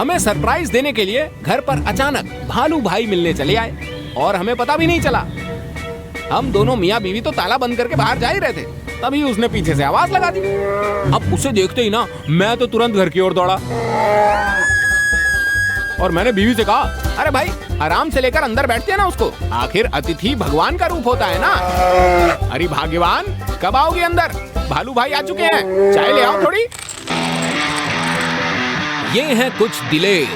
हमें सरप्राइज देने के लिए घर पर अचानक भालू भाई मिलने चले आए और हमें पता भी नहीं चला। हम दोनों मियाँ बीवी तो ताला बंद करके बाहर जा ही रहे थे, तभी उसने पीछे से आवाज लगा दी। अब उसे देखते ही ना मैं तो तुरंत घर की ओर दौड़ा और मैंने बीवी से कहा, अरे भाई आराम से लेकर अंदर बैठते हैं ना उसको, आखिर अतिथि भगवान का रूप होता है ना। अरे भाग्यवान, कब आओगे अंदर? भालू भाई आ चुके हैं, चाय ले आओ थोड़ी। ये हैं कुछ दिलेर,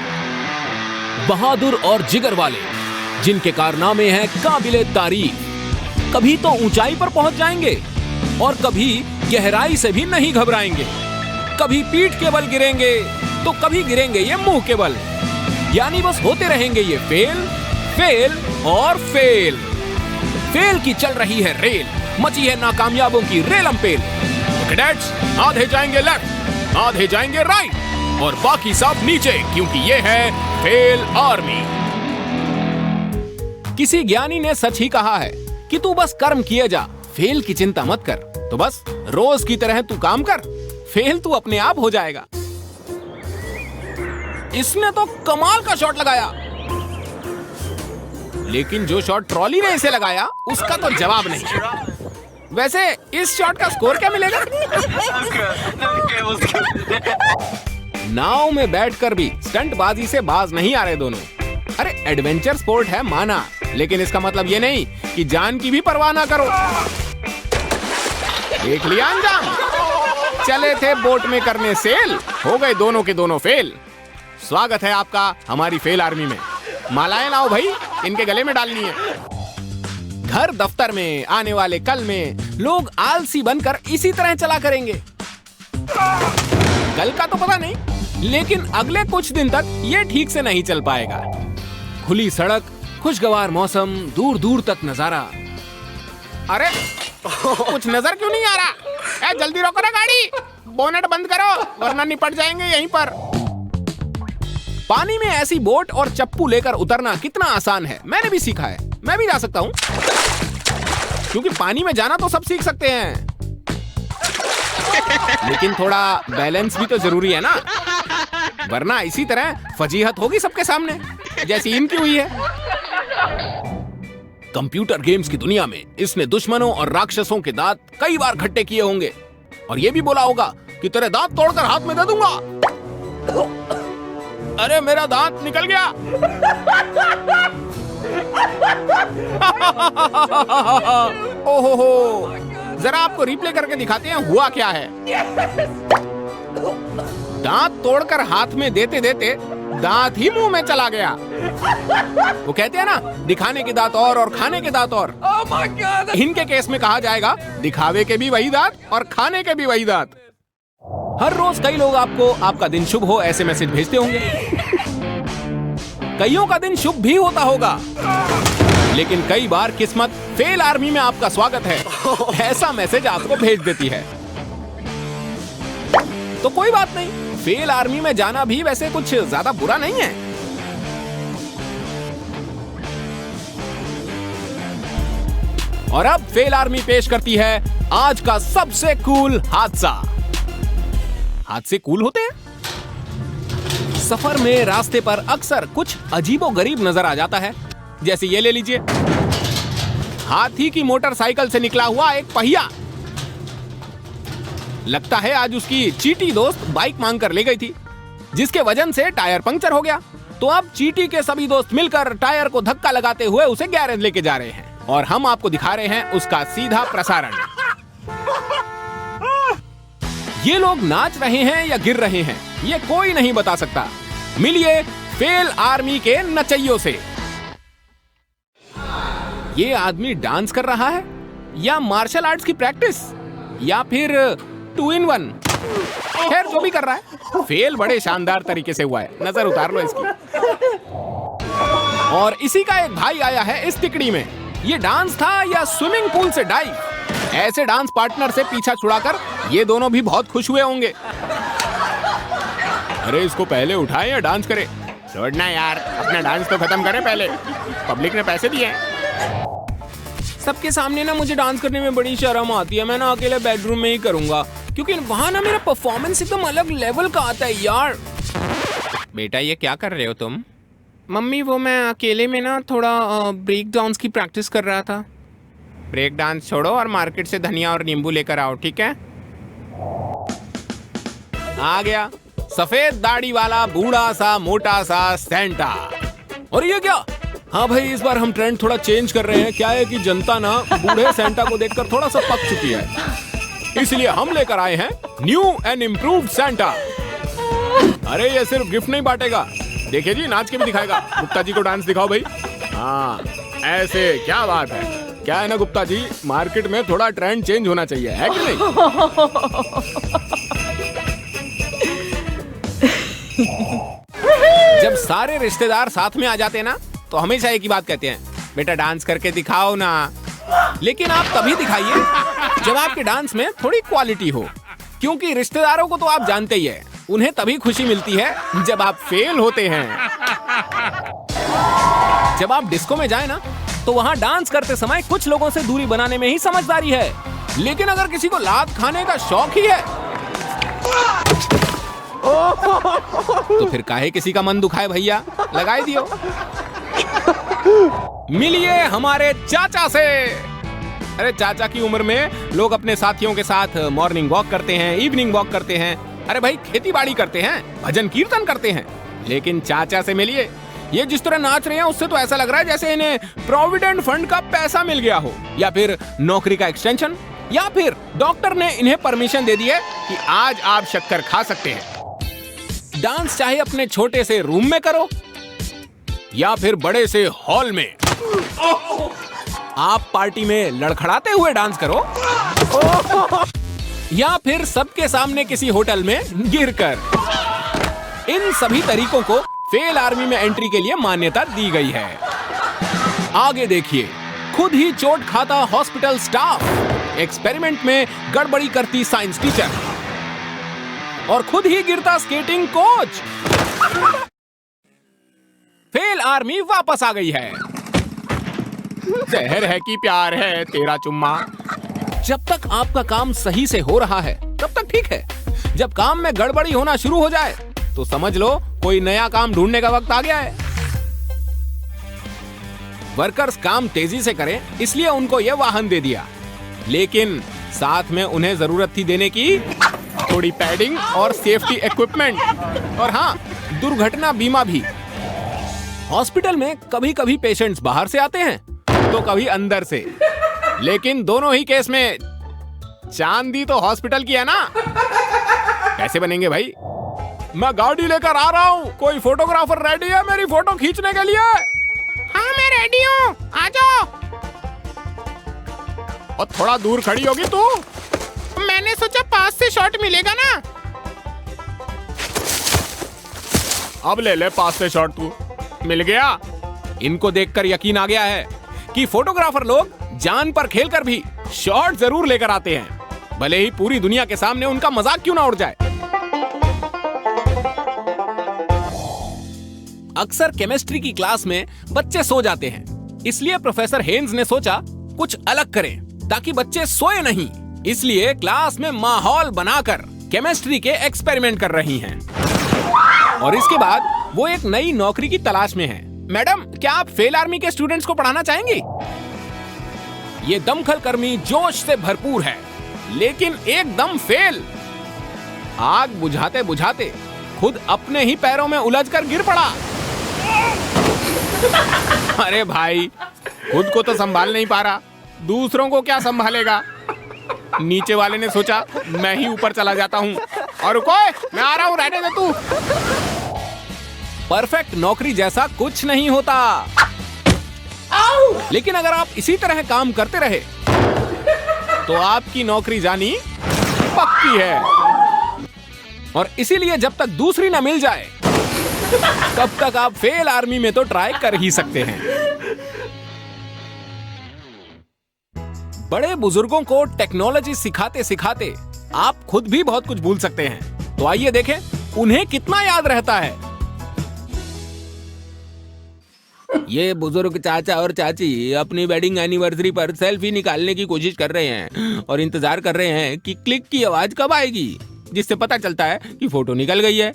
बहादुर और जिगर वाले, जिनके कारनामे हैं काबिले तारीफ। कभी तो ऊंचाई पर पहुंच जाएंगे और कभी गहराई से भी नहीं घबराएंगे। कभी पीठ के बल गिरेंगे तो कभी गिरेंगे ये मुंह के बल। यानी बस होते रहेंगे ये फेल, फेल और फेल। फेल की चल रही है रेल, मची है नाकामयाबों की रेलम पेल। कैडेट्स आधे जाएंगे लेफ्ट, आधे जाएंगे राइट और बाकी सब नीचे, क्योंकि ये है फेल आर्मी। किसी ज्ञानी ने सच ही कहा है कि तू बस कर्म किए जा, फेल की चिंता मत कर। तो बस रोज की तरह तू काम कर, फेल तू अपने आप हो जाएगा। इसने तो कमाल का शॉट लगाया, लेकिन जो शॉट ट्रॉली ने इसे लगाया उसका तो जवाब नहीं। वैसे इस शॉट का स्कोर क्या मिलेगा? नाव में बैठकर भी स्टंटबाजी से बाज नहीं आ रहे दोनों। अरे एडवेंचर स्पोर्ट है माना, लेकिन इसका मतलब ये नहीं कि जान की भी परवाह ना करो। देख लिया अंजाम, चले थे बोट में करने सेल, हो गए दोनों के दोनों फेल। स्वागत है आपका हमारी फेल आर्मी में। मालाएं लाओ भाई, इनके गले में डालनी है। घर दफ्तर में आने वाले कल में लोग आलसी बनकर इसी तरह चला करेंगे। कल का तो पता नहीं, लेकिन अगले कुछ दिन तक ये ठीक से नहीं चल पाएगा। खुली सड़क, खुशगवार मौसम, दूर दूर तक नजारा। अरे कुछ नजर क्यों नहीं आ रहा? जल्दी रोको ना गाड़ी, बोनेट बंद करो वरना निपट जाएंगे यहीं पर। पानी में ऐसी बोट और चप्पू लेकर उतरना कितना आसान है, मैंने भी सीखा है। मैं भी जा सकता हूँ, क्योंकि पानी में जाना तो सब सीख सकते हैं, लेकिन थोड़ा बैलेंस भी तो जरूरी है ना, वरना इसी तरह फजीहत होगी सबके सामने, जैसी इनकी हुई है। कंप्यूटर गेम्स की दुनिया में इसने दुश्मनों और राक्षसों के दांत कई बार खट्टे किए होंगे और ये भी बोला होगा कि तेरे दांत तोड़कर हाथ में दे दूंगा। अरे मेरा दांत निकल गया। ओहो, जरा आपको रिप्ले करके दिखाते हैं हुआ क्या है। दांत तोड़कर हाथ में देते देते दांत ही मुंह में चला गया। वो कहते हैं ना, दिखाने के दांत और खाने के दांत और। इनके केस में कहा जाएगा दिखावे के भी वही दांत और खाने के भी वही दांत। हर रोज कई लोग आपको आपका दिन शुभ हो ऐसे मैसेज भेजते होंगे। कईयों का दिन शुभ भी होता होगा, लेकिन कई बार किस्मत फेल आर्मी में आपका स्वागत है ऐसा मैसेज आपको भेज देती है। तो कोई बात नहीं, फेल आर्मी में जाना भी वैसे कुछ ज्यादा बुरा नहीं है। और अब फेल आर्मी पेश करती है आज का सबसे कूल हादसा। हादसे कूल होते हैं। सफर में रास्ते पर अक्सर कुछ अजीबोगरीब नजर आ जाता है, जैसे ये ले लीजिए, हाथी की मोटरसाइकिल से निकला हुआ एक पहिया। लगता है आज उसकी चीटी दोस्त बाइक मांग कर ले गई थी, जिसके वजन से टायर पंक्चर हो गया। तो अब चीटी के सभी दोस्त मिलकर टायर को धक्का लगाते हुए उसे गैरेज लेके जा रहे हैं और हम आपको दिखा रहे हैं उसका सीधा प्रसारण। ये लोग नाच रहे हैं या गिर रहे हैं, ये कोई नहीं बता सकता। मिलिए फेल आर्मी के नचइयों से। ये आदमी डांस कर रहा है या मार्शल आर्ट्स की प्रैक्टिस या फिर 2 in 1। खैर जो भी कर रहा है, फेल बड़े शानदार तरीके से हुआ है, नजर उतार लो इसकी। और इसी का एक भाई आया है इस तिकड़ी में। ये डांस था या स्विमिंग पूल से डाइव? ऐसे डांस पार्टनर से पीछा छुड़ाकर ये दोनों भी बहुत खुश हुए होंगे। अरे इसको पहले उठाए या डांस करे? छोड़ना यार, अपना डांस तो खत्म करे पहले, पब्लिक ने पैसे दिए हैं। सबके सामने ना मुझे डांस करने में बड़ी शर्म आती है, मैं ना अकेले बेडरूम में ही करूंगा, क्योंकि वहां ना मेरा परफॉर्मेंस एकदम अलग लेवल का आता है यार। बेटा ये क्या कर रहे हो तुम? मम्मी वो मैं अकेले में ना थोड़ा ब्रेक डांस की प्रैक्टिस कर रहा था। ब्रेक डांस छोड़ो और मार्केट से धनिया और नींबू लेकर आओ, ठीक है? आ गया सफेद दाढ़ी वाला बूढ़ा सा मोटा सा सेंटा। और ये क्या? हाँ भाई, इस बार हम ट्रेंड थोड़ा चेंज कर रहे हैं। क्या है कि जनता ना बूढ़े सेंटा को देखकर थोड़ा सा पक चुकी है, इसलिए हम लेकर आए हैं न्यू एंड इम्प्रूव्ड सेंटा। अरे ये सिर्फ गिफ्ट नहीं बांटेगा, देखिए जी नाच के भी दिखाएगा। गुप्ता जी को डांस दिखाओ भाई। हाँ ऐसे, क्या बात है। क्या है ना गुप्ता जी, मार्केट में थोड़ा ट्रेंड चेंज होना चाहिए, है कि नहीं? जब सारे रिश्तेदार साथ में आ जाते हैं ना तो हमेशा एक ही बात कहते हैं, बेटा डांस करके दिखाओ ना। लेकिन आप तभी दिखाइए जब आपके डांस में थोड़ी क्वालिटी हो, क्योंकि रिश्तेदारों को तो आप जानते ही है, उन्हें तभी खुशी मिलती है जब आप फेल होते हैं। जब आप डिस्को में जाए ना तो वहाँ डांस करते समय कुछ लोगों से दूरी बनाने में ही समझदारी है, लेकिन अगर किसी को लात खाने का शौक ही है तो फिर काहे किसी का मन दुखाए भैया, लगाई दियो। मिलिए हमारे चाचा से। अरे चाचा की उम्र में लोग अपने साथियों के साथ मॉर्निंग वॉक करते हैं, इवनिंग वॉक करते हैं, अरे भाई खेती बाड़ी करते हैं, भजन कीर्तन करते हैं। लेकिन चाचा से मिलिए, ये जिस तरह नाच रहे हैं उससे तो ऐसा लग रहा है जैसे इन्हें प्रोविडेंट फंड का पैसा मिल गया हो, या फिर नौकरी का एक्सटेंशन, या फिर डॉक्टर ने इन्हें परमिशन दे दी है कि आज आप शक्कर खा सकते हैं। डांस चाहे अपने छोटे से रूम में करो या फिर बड़े से हॉल में, आप पार्टी में लड़खड़ाते हुए डांस करो या फिर सबके सामने किसी होटल में गिरकर, इन सभी तरीकों को फेल आर्मी में एंट्री के लिए मान्यता दी गई है। आगे देखिए, खुद ही चोट खाता हॉस्पिटल स्टाफ, एक्सपेरिमेंट में गड़बड़ी करती साइंस टीचर, और खुद ही गिरता स्केटिंग कोच। फेल आर्मी वापस आ गई है। जहर है कि प्यार है तेरा चुम्मा। जब तक आपका काम सही से हो रहा है तब तक ठीक है, जब काम में गड़बड़ी होना शुरू हो जाए तो समझ लो कोई नया काम ढूंढने का वक्त आ गया है। वर्कर्स काम तेजी से करें इसलिए उनको यह वाहन दे दिया, लेकिन साथ में उन्हें जरूरत थी देने की थोड़ी पैडिंग और सेफ्टी इक्विपमेंट, और हाँ, दुर्घटना बीमा भी। हॉस्पिटल में कभी कभी पेशेंट्स बाहर से आते हैं तो कभी अंदर से, लेकिन दोनों ही केस में चांदी तो हॉस्पिटल की है ना। कैसे बनेंगे भाई? मैं गाड़ी लेकर आ रहा हूँ, कोई फोटोग्राफर रेडी है मेरी फोटो खींचने के लिए? हाँ मैं रेडी हूँ, आ जाओ। और थोड़ा दूर खड़ी होगी तू? मैंने सोचा पास से शॉट मिलेगा ना। अब ले ले पास से शॉट, तू मिल गया। इनको देखकर यकीन आ गया है कि फोटोग्राफर लोग जान पर खेलकर भी शॉट जरूर लेकर आते हैं, भले ही पूरी दुनिया के सामने उनका मजाक क्यों ना उड़ जाए। अक्सर केमिस्ट्री की क्लास में बच्चे सो जाते हैं, इसलिए प्रोफेसर हेन्स ने सोचा कुछ अलग करें ताकि बच्चे सोए नहीं। इसलिए क्लास में माहौल बनाकर केमिस्ट्री के एक्सपेरिमेंट कर रही हैं। और इसके बाद वो एक नई नौकरी की तलाश में हैं। मैडम, क्या आप फेल आर्मी के स्टूडेंट्स को पढ़ाना चाहेंगी? ये दमखल कर्मी जोश से भरपूर है, लेकिन एकदम फेल। आग बुझाते बुझाते खुद अपने ही पैरों में उलझकर गिर पड़ा। अरे भाई, खुद को तो संभाल नहीं पा रहा, दूसरों को क्या संभालेगा? नीचे वाले ने सोचा मैं ही ऊपर चला जाता हूँ, और रुको मैं आ रहा हूँ, रहने दे तू। परफेक्ट नौकरी जैसा कुछ नहीं होता, लेकिन अगर आप इसी तरह काम करते रहे तो आपकी नौकरी जानी पक्की है। और इसीलिए जब तक दूसरी ना मिल जाए तब तक आप फेल आर्मी में तो ट्राई कर ही सकते हैं। बड़े बुजुर्गों को टेक्नोलॉजी सिखाते सिखाते आप खुद भी बहुत कुछ भूल सकते हैं। तो आइए देखें उन्हें कितना याद रहता है। ये बुजुर्ग चाचा और चाची अपनी वेडिंग एनिवर्सरी पर सेल्फी निकालने की कोशिश कर रहे हैं और इंतजार कर रहे हैं कि क्लिक की आवाज कब आएगी, जिससे पता चलता है कि फोटो निकल गई है।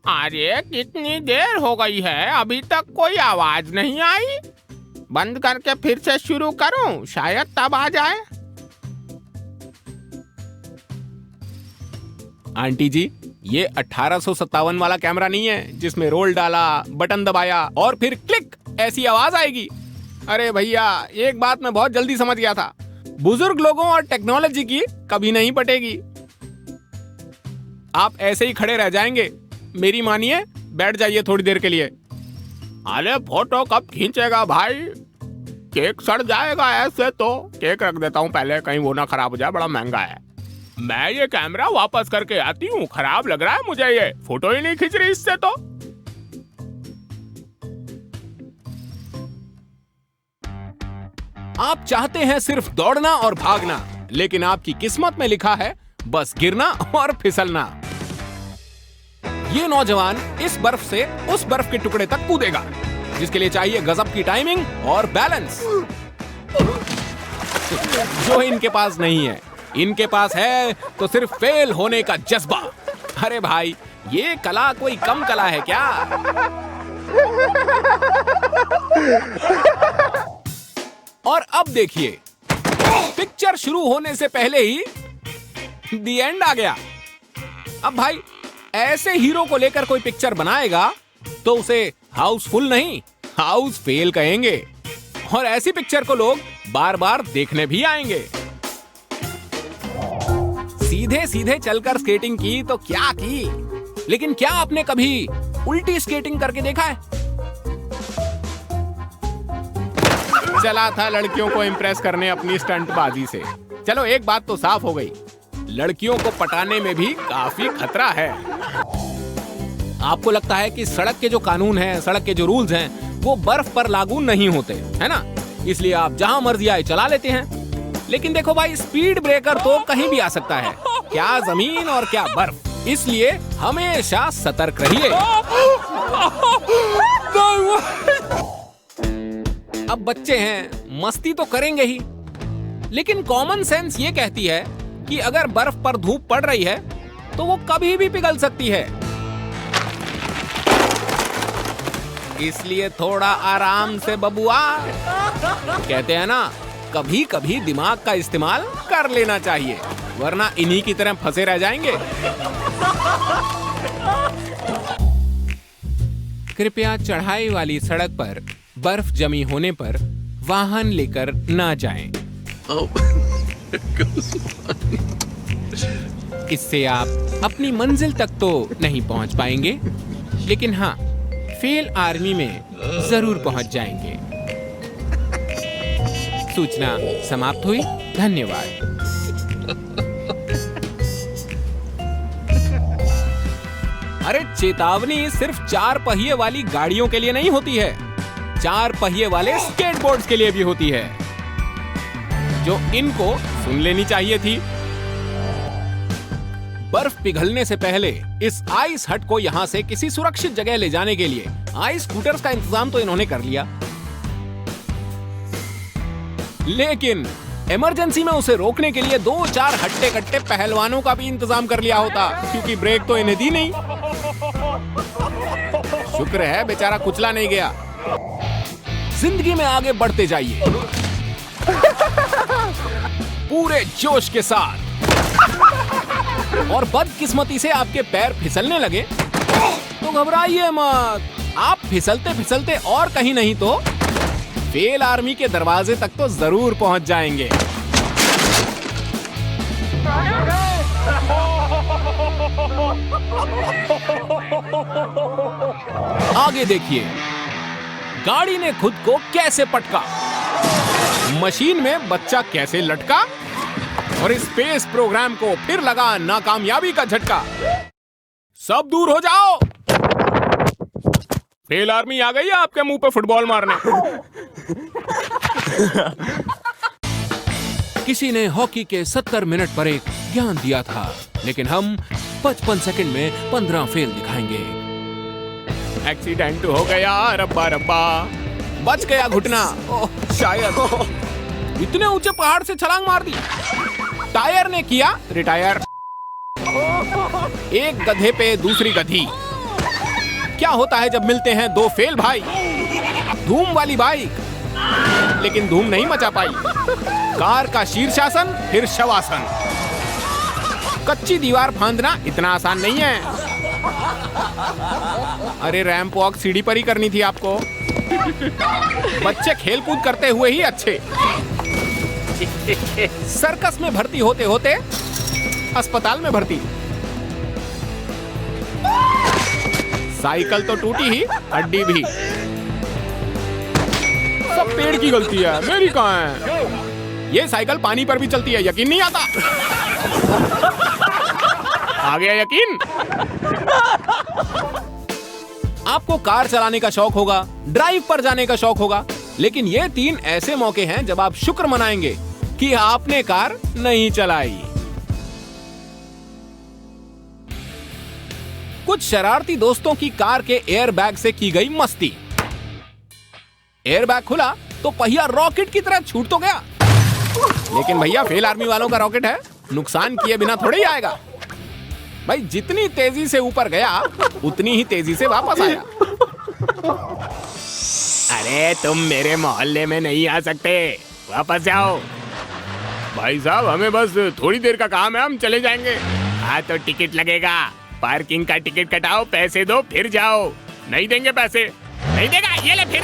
अरे कितनी देर हो गई है, अभी तक कोई आवाज नहीं आई। बंद करके फिर से शुरू करूं, शायद तब आ जाए। आंटी जी, ये 1857 वाला कैमरा नहीं है जिसमें रोल डाला, बटन दबाया और फिर क्लिक ऐसी आवाज आएगी। अरे भैया, एक बात मैं बहुत जल्दी समझ गया था, बुजुर्ग लोगों और टेक्नोलॉजी की कभी नहीं पटेगी। आप ऐसे ही खड़े रह जाएंगे। मेरी मानिए, बैठ जाइए थोड़ी देर के लिए। अरे फोटो कब खींचेगा भाई? केक सड़ जाएगा ऐसे तो। केक रख देता हूँ पहले, कहीं वो ना खराब हो जाए, बड़ा महंगा है। मैं ये कैमरा वापस करके आती हूँ, खराब लग रहा है मुझे, ये फोटो ही नहीं खींच रही इससे तो। आप चाहते हैं सिर्फ दौड़ना और भागना, लेकिन आपकी किस्मत में लिखा है बस गिरना और फिसलना। ये नौजवान इस बर्फ से उस बर्फ के टुकड़े तक कूदेगा, जिसके लिए चाहिए गजब की टाइमिंग और बैलेंस, जो इनके पास नहीं है। इनके पास है तो सिर्फ फेल होने का जज्बा। अरे भाई, ये कला कोई कम कला है क्या? और अब देखिए, पिक्चर शुरू होने से पहले ही दी एंड आ गया। अब भाई, ऐसे हीरो को लेकर कोई पिक्चर बनाएगा तो उसे हाउसफुल नहीं, हाउस फेल कहेंगे। और ऐसी पिक्चर को लोग बार बार देखने भी आएंगे। सीधे सीधे चलकर स्केटिंग की तो क्या की, लेकिन क्या आपने कभी उल्टी स्केटिंग करके देखा है? चला था लड़कियों को इम्प्रेस करने अपनी स्टंटबाजी से। चलो, एक बात तो साफ हो गई, लड़कियों को पटाने में भी काफी खतरा है। आपको लगता है कि सड़क के जो कानून हैं, सड़क के जो रूल्स हैं, वो बर्फ पर लागू नहीं होते, है ना? इसलिए आप जहां मर्जी आए चला लेते हैं। लेकिन देखो भाई, स्पीड ब्रेकर तो कहीं भी आ सकता है, क्या जमीन और क्या बर्फ। इसलिए हमेशा सतर्क रहिए। अब बच्चे हैं, मस्ती तो करेंगे ही, लेकिन कॉमन सेंस ये कहती है कि अगर बर्फ पर धूप पड़ रही है तो वो कभी भी पिघल सकती है। इसलिए थोड़ा आराम से बबुआ। कहते हैं ना, कभी कभी दिमाग का इस्तेमाल कर लेना चाहिए, वरना इन्हीं की तरह फंसे रह जाएंगे। कृपया चढ़ाई वाली सड़क पर बर्फ जमी होने पर वाहन लेकर ना जाएं। इससे आप अपनी मंजिल तक तो नहीं पहुंच पाएंगे, लेकिन हाँ, फेल आर्मी में जरूर पहुंच जाएंगे। सूचना समाप्त हुई। धन्यवाद। अरे चेतावनी सिर्फ 4 पहिए वाली गाड़ियों के लिए नहीं होती है, 4 पहिए वाले स्केटबोर्ड्स के लिए भी होती है, जो इनको सुन लेनी चाहिए थी। बर्फ पिघलने से पहले इस आइस हट को यहाँ से किसी सुरक्षित जगह ले जाने के लिए आइस स्कूटर्स का इंतजाम तो इन्होंने कर लिया, लेकिन इमरजेंसी में उसे रोकने के लिए 2-4 हट्टे कट्टे पहलवानों का भी इंतजाम कर लिया होता, क्योंकि ब्रेक तो इन्हें दी नहीं। शुक्र है बेचारा कुचला नहीं गया। जिंदगी में आगे बढ़ते जाइए पूरे जोश के साथ, और बदकिस्मती से आपके पैर फिसलने लगे तो घबराइए मत। आप फिसलते फिसलते और कहीं नहीं तो फेल आर्मी के दरवाजे तक तो जरूर पहुंच जाएंगे। आगे देखिए, गाड़ी ने खुद को कैसे पटका, मशीन में बच्चा कैसे लटका, और इस स्पेस प्रोग्राम को फिर लगा नाकामयाबी का झटका। सब दूर हो जाओ, फेल आर्मी आ गई है आपके मुंह पे फुटबॉल मारने। किसी ने हॉकी के 70 मिनट पर एक ज्ञान दिया था, लेकिन हम 55 सेकंड में 15 फेल दिखाएंगे। एक्सीडेंट हो गया, रब्बा रब्बा, बच गया घुटना, शायद। इतने ऊंचे पहाड़ से छलांग मार दी। टायर ने किया रिटायर। एक गधे पे दूसरी गधी, क्या होता है जब मिलते हैं दो फेल भाई? धूम वाली बाइक, लेकिन धूम नहीं मचा पाई। कार का शीर्षासन फिर शवासन। कच्ची दीवार फांदना इतना आसान नहीं है। अरे रैंप वॉक सीढ़ी पर ही करनी थी आपको। बच्चे खेल कूद करते हुए ही अच्छे। सर्कस में भर्ती होते होते अस्पताल में भर्ती। साइकिल तो टूटी ही, हड्डी भी। सब पेड़ की गलती है, मेरी कहाँ है? ये साइकिल पानी पर भी चलती है, यकीन नहीं आता? आ गया यकीन? आपको कार चलाने का शौक होगा, ड्राइव पर जाने का शौक होगा, लेकिन ये 3 ऐसे मौके हैं जब आप शुक्र मनाएंगे कि आपने कार नहीं चलाई। कुछ शरारती दोस्तों की कार के एयरबैग से की गई मस्ती। एयरबैग खुला तो पहिया रॉकेट की तरह छूट तो गया, लेकिन भैया फेल आर्मी वालों का रॉकेट है, नुकसान किए बिना थोड़े ही आएगा। भाई जितनी तेजी से ऊपर गया उतनी ही तेजी से वापस आया। अरे तुम मेरे मोहल्ले में नहीं आ सकते, वापस जाओ। भाई साहब हमें बस थोड़ी देर का काम है, हम चले जाएंगे। हाँ तो टिकट लगेगा, पार्किंग का टिकट कटाओ, पैसे दो फिर जाओ। नहीं देंगे पैसे? नहीं देगा, ये ले फिर।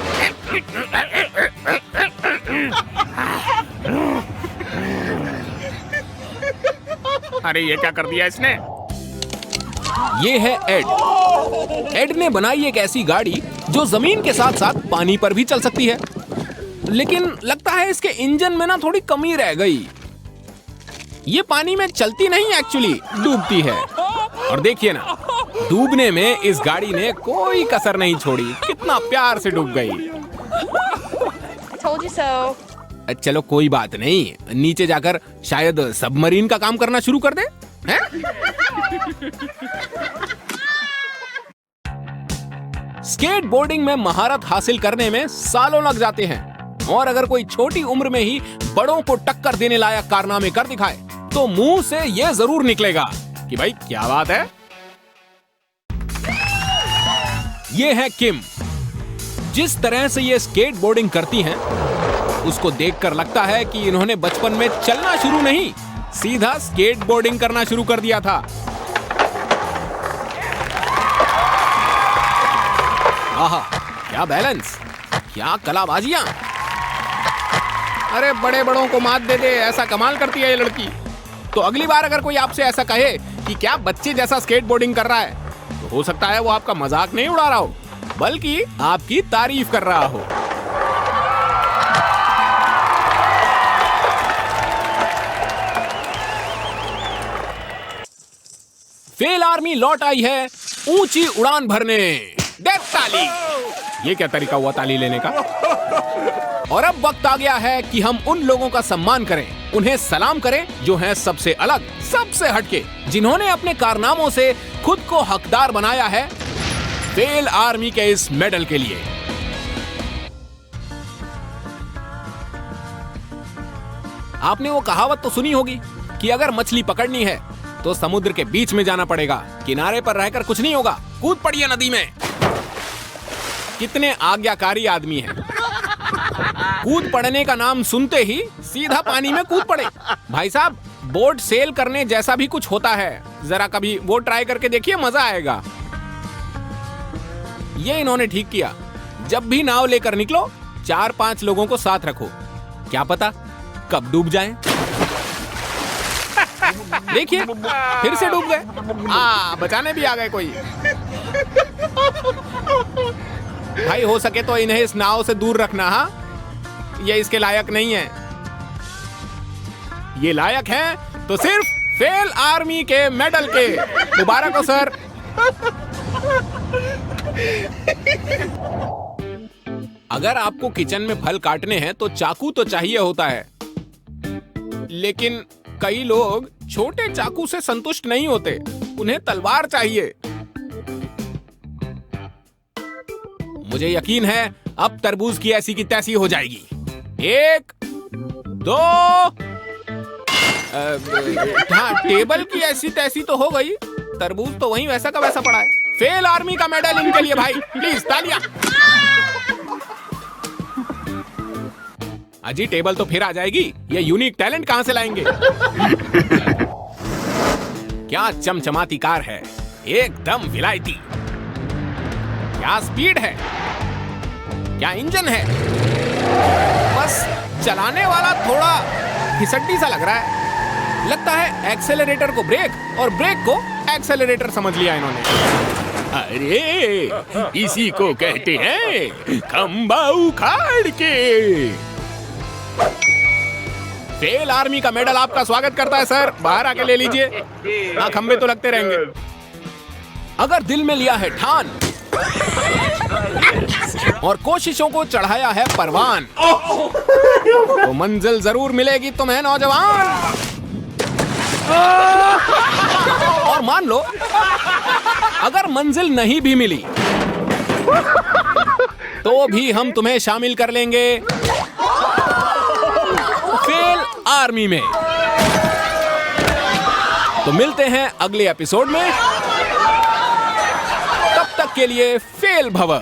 अरे ये क्या कर दिया इसने? ये है एड। एड ने बनाई एक ऐसी गाड़ी जो जमीन के साथ साथ पानी पर भी चल सकती है, लेकिन लगता है इसके इंजन में ना थोड़ी कमी रह गई। ये पानी में चलती नहीं, एक्चुअली डूबती है। और देखिए ना, डूबने में इस गाड़ी ने कोई कसर नहीं छोड़ी, कितना प्यार से डूब गई। Told you so. चलो कोई बात नहीं, नीचे जाकर शायद सबमरीन का काम करना शुरू कर दे, हैं? स्केटबोर्डिंग में महारत हासिल करने में सालों लग जाते हैं, और अगर कोई छोटी उम्र में ही बड़ों को टक्कर देने लायक कारनामे कर दिखाए तो मुंह से यह जरूर निकलेगा कि भाई क्या बात है। ये है किम। जिस तरह से ये स्केटबोर्डिंग करती हैं, उसको देखकर लगता है कि इन्होंने बचपन में चलना शुरू नहीं, सीधा स्केटबोर्डिंग करना शुरू कर दिया था। आहा, क्या बैलेंस, क्या कलाबाजियां। अरे बड़े बड़ों को मात दे दे, ऐसा कमाल करती है ये लड़की। तो अगली बार अगर कोई आपसे ऐसा कहे कि क्या बच्चे जैसा स्केटबोर्डिंग कर रहा है, तो हो सकता है वो आपका मजाक नहीं उड़ा रहा हो, बल्कि आपकी तारीफ कर रहा हो। फेल आर्मी लौट आई है ऊंची उड़ान भरने। दे ताली। ये क्या तरीका हुआ ताली लेने का? और अब वक्त आ गया है कि हम उन लोगों का सम्मान करें, उन्हें सलाम करें जो हैं सबसे अलग, सबसे हटके, जिन्होंने अपने कारनामों से खुद को हकदार बनाया है फेल आर्मी के इस मेडल के लिए। आपने वो कहावत तो सुनी होगी कि अगर मछली पकड़नी है तो समुद्र के बीच में जाना पड़ेगा, किनारे पर रहकर कुछ नहीं होगा, कूद पड़िए नदी में। कितने आज्ञाकारी आदमी हैं, कूद पड़ने का नाम सुनते ही सीधा पानी में कूद पड़े। भाई साहब, बोट सेल करने जैसा भी कुछ होता है, जरा कभी वो ट्राई करके देखिए, मजा आएगा। ये इन्होंने ठीक किया, जब भी नाव लेकर निकलो 4-5 लोगों को साथ रखो, क्या पता कब डूब जाएं। देखिए फिर से डूब गए। बचाने भी आ गए कोई। भाई हो सके तो इन्हें इस नाव से दूर रखना। हाँ, ये इसके लायक नहीं है। ये लायक हैं तो सिर्फ फेल आर्मी के मेडल के। मुबारक हो सर। अगर आपको किचन में फल काटने हैं तो चाकू तो चाहिए होता है, लेकिन कई लोग छोटे चाकू से संतुष्ट नहीं होते, उन्हें तलवार चाहिए। मुझे यकीन है अब तरबूज की ऐसी की तैसी हो जाएगी। 1 2 हाँ, टेबल की ऐसी तैसी तो हो गई, तरबूज तो वहीं वैसा का वैसा पड़ा है। फेल आर्मी का मेडल इनके लिए भाई, प्लीज तालियां। अजी टेबल तो फिर आ जाएगी, ये यूनिक टैलेंट कहां से लाएंगे? क्या चमचमाती कार है, एकदम विलायती। क्या स्पीड है, क्या इंजन है। बस चलाने वाला थोड़ा फिसड्डी सा लग रहा है। लगता है एक्सेलरेटर को ब्रेक और ब्रेक को एक्सेलरेटर समझ लिया इन्होंने। अरे इसी को कहते हैं खंबा उखाड़ के। फेल आर्मी का मेडल आपका स्वागत करता है सर, बाहर आके ले लीजिए। हाँ, खंबे तो लगते रहेंगे। अगर दिल में लिया है ठान और कोशिशों को चढ़ाया है परवान, तो मंजिल जरूर मिलेगी तुम्हें नौजवान। और मान लो अगर मंजिल नहीं भी मिली तो भी हम तुम्हें शामिल कर लेंगे फेल आर्मी में। तो मिलते हैं अगले एपिसोड में, तब तक के लिए फेल भव।